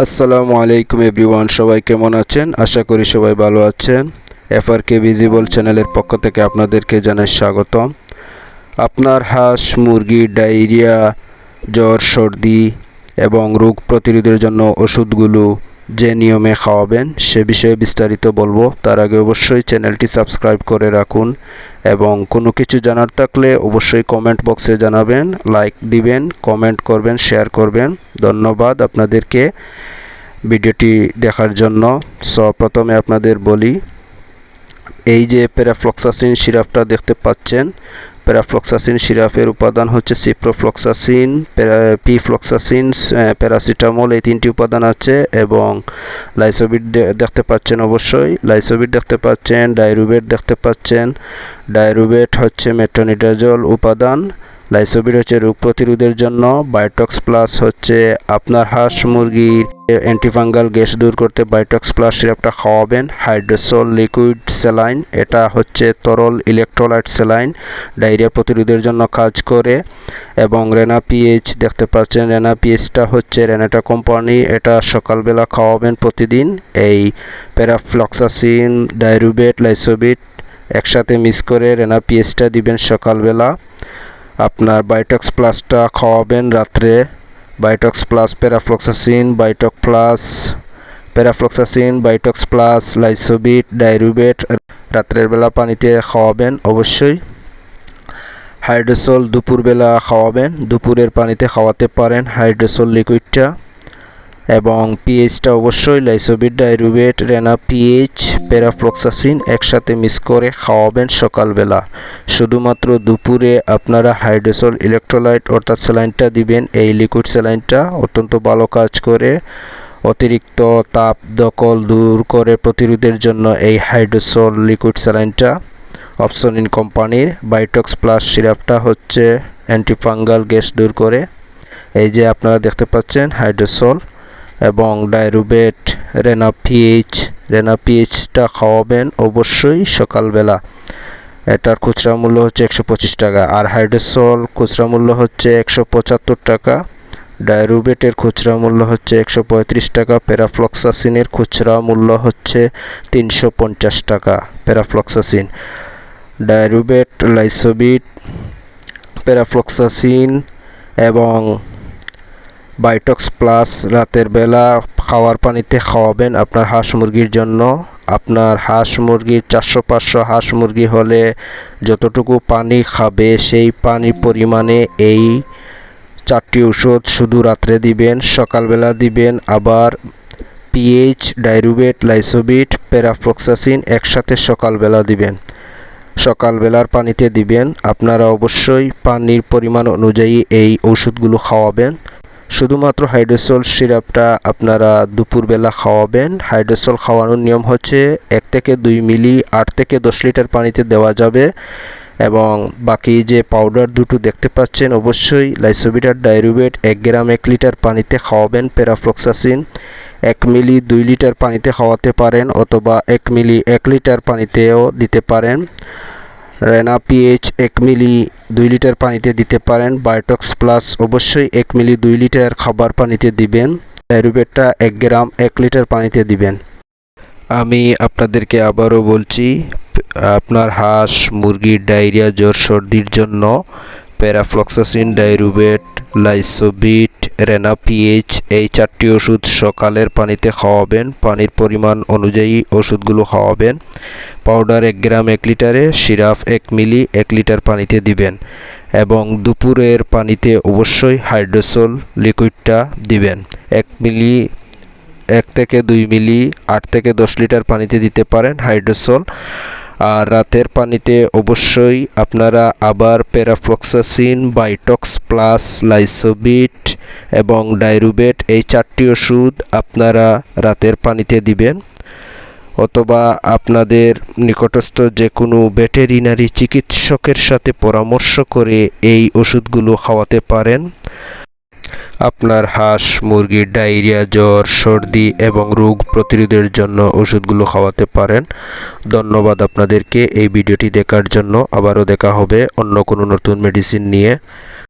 আসসালামু আলাইকুম এভরিওয়ান, সবাই কেমন আছেন? আশা করি সবাই ভালো আছেন। এফআরকে ভিজিবল চ্যানেলের পক্ষ থেকে আপনাদেরকে জানাই স্বাগতম। আপনার হাঁস মুরগির ডায়রিয়া, জ্বর, সর্দি এবং রোগ প্রতিরোধের জন্য ওষুধগুলো যে নিয়মে খাওয়াবেন সে বিষয়ে বিস্তারিত বলবো। তার আগে অবশ্যই চ্যানেলটি সাবস্ক্রাইব করে রাখুন এবং কোনো কিছু জানার থাকলে অবশ্যই কমেন্ট বক্সে জানাবেন, লাইক দিবেন, কমেন্ট করবেন, শেয়ার করবেন। ধন্যবাদ আপনাদেরকে ভিডিওটি দেখার জন্য। প্রথমে আপনাদের বলি, এই যে প্যারাফ্লক্সাসিন সিরাপটা দেখতে পাচ্ছেন, প্যারাফ্লক্সাসিন সিরাপের উপাদান হচ্ছে সিপ্রোফ্লক্সাসিন, পিফ্লক্সাসিন, প্যারাসিটামল, এই তিনটি উপাদান আছে। এবং লাইসোবিট দেখতে পাচ্ছেন, অবশ্যই লাইসোবিট দেখতে পাচ্ছেন, ডাইরুবেট দেখতে পাচ্ছেন। ডাইরুবেট হচ্ছে মেট্রোনিডাজল উপাদান, লাইসোবিট হচ্ছে রোগ প্রতিরোধের জন্য, বায়োটক্স প্লাস হচ্ছে আপনার হাঁস মুরগির অ্যান্টিফাঙ্গাল গ্যাস দূর করতে বায়োটক্স প্লাস সিরাপটা খাওয়াবেন। হাইড্রোসল লিকুইড স্যালাইন, এটা হচ্ছে তরল ইলেকট্রোলাইট স্যালাইন, ডায়রিয়া প্রতিরোধের জন্য কাজ করে। এবং রেনা পিএইচ দেখতে পাচ্ছেন, রেনা পিএইচটা হচ্ছে রেনাটা কোম্পানি, এটা সকালবেলা খাওয়াবেন প্রতিদিন। এই প্যারাফ্লক্সাসিন, ডাইরুবেট, লাইসোবিট একসাথে মিক্স করে রেনা পিএইচটা দিবেন সকালবেলা। আপনার বায়োটক্স প্লাসটা খাওয়াবেন রাত্রে। বায়োটক্স প্লাস প্যারাফ্লক্সাসিন, বায়োটক্স প্লাস লাইসোবিট, ডাইরুবেট রাত্রের বেলা পানিতে খাওয়াবেন অবশ্যই। হাইড্রোসল দুপুরবেলা খাওয়াবেন, দুপুরের পানিতে খাওয়াতে পারেন হাইড্রোসল লিকুইডটা। এবং পিএইচটা অবশ্যই লাইসোবিট, ডাইরুবেট, রেনা পিএইচ, প্যারাফ্লক্সাসিন একসাথে মিক্স করে খাওয়াবেন সকালবেলা। শুধুমাত্র দুপুরে আপনারা হাইড্রোসল ইলেকট্রোলাইট অর্থাৎ স্যালাইনটা দিবেন। এই লিকুইড স্যালাইনটা অত্যন্ত ভালো কাজ করে, অতিরিক্ত তাপ দখল দূর করে প্রতিরোধের জন্য এই হাইড্রোসল লিকুইড স্যালাইনটা অপসনিন কোম্পানির। বায়োটক্স প্লাস সিরাপটা হচ্ছে অ্যান্টিফাঙ্গাল গ্যাস দূর করে। এই যে আপনারা দেখতে পাচ্ছেন হাইড্রোসল এবং ডাইরুবেট, রেনা পিএইচটা খাওয়াবেন অবশ্যই সকালবেলা। এটার খুচরা মূল্য হচ্ছে 125 টাকা, আর হাইড্রোসল খুচরা মূল্য হচ্ছে 175 টাকা। ডাইরুবেটের খুচরা মূল্য হচ্ছে 135 টাকা। প্যারাফ্লক্সাসিনের খুচরা মূল্য হচ্ছে 350 টাকা। প্যারাফ্লক্সাসিন, ডাইরুবেট, লাইসোবিট, প্যারাফ্লক্সাসিন এবং বায়োটক্স প্লাস রাতের বেলা খাওয়ার পানিতে খাওয়াবেন আপনার হাঁস মুরগির জন্য। আপনার হাঁস মুরগির 400-500 হাঁস মুরগি হলে যতটুকু পানি খাবে সেই পানির পরিমাণে এই 4টি ওষুধ শুধু রাত্রে দিবেন, সকালবেলা দিবেন আবার পিএইচ, ডাইরুবেট, লাইসোবিট, প্যারাফ্লক্সাসিন একসাথে সকালবেলা দিবেন। সকালবেলার পানিতে দিবেন। আপনারা অবশ্যই পানির পরিমাণ অনুযায়ী এই ওষুধগুলো খাওয়াবেন। শুধুমাত্র হাইড্রোসল সিরাপটা আপনারা দুপুরবেলা খাওয়াবেন। হাইড্রোসল খাওয়ানোর নিয়ম হচ্ছে 1 থেকে 2 মিলি 8 থেকে 10 লিটার পানিতে দেওয়া যাবে। এবং বাকি যে পাউডার দুটো দেখতে পাচ্ছেন, অবশ্যই লাইসোবিট আর ডাইরুবেট 1 গ্রাম 1 লিটার পানিতে খাওয়াবেন। প্যারাফ্লক্সাসিন 1 মিলি 2 লিটার পানিতে খাওয়াতে পারেন, অথবা 1 মিলি 1 লিটার পানিতেও দিতে পারেন। রেনা পিএইচ 1 মিলি 2 লিটার পানিতে দিতে পারেন। বায়োটক্স প্লাস অবশ্যই 1 মিলি 2 লিটার খাবার পানিতে দিবেন। ডাইরুবেটটা 1 গ্রাম 1 লিটার পানিতে দিবেন। আমি আপনাদেরকে আবারও বলছি, আপনার হাঁস মুরগির ডায়রিয়া, জ্বর, সর্দির জন্য প্যারাফ্লক্সাসিন, ডাইরুবেট, লাইসোবিট, রেনা পিএইচ এই 4টি ওষুধ সকালের পানিতে খাওয়াবেন। পানির পরিমাণ অনুযায়ী ওষুধগুলো খাওয়াবেন। পাউডার 1 গ্রাম 1 লিটারে, সিরাপ 1 মিলি 1 লিটার পানিতে দিবেন। এবং দুপুরের পানিতে অবশ্যই হাইড্রোসল লিকুইডটা দিবেন। 1 মিলি 1 থেকে 2 মিলি 8 থেকে 10 লিটার পানিতে দিতে পারেন হাইড্রোসল। আর রাতের পানিতে অবশ্যই আপনারা আবার প্যারাফ্লক্সাসিন, বায়োটক্স প্লাস, লাইসোবিট এবং ডাইরুবেট এই 4টি ওষুধ আপনারা রাতের পানিতে দিবেন, অথবা আপনাদের নিকটস্থ যে কোনো ভেটেরিনারি চিকিৎসকের সাথে পরামর্শ করে এই ওষুধগুলো খাওয়াতে পারেন। আপনার হাঁস মুরগির ডায়রিয়া, জ্বর, সর্দি এবং রোগ প্রতিরোধের জন্য ওষুধগুলো খাওয়াতে পারেন। ধন্যবাদ আপনাদেরকে এই ভিডিওটি দেখার জন্য। আবারও দেখা হবে অন্য কোনো নতুন মেডিসিন নিয়ে।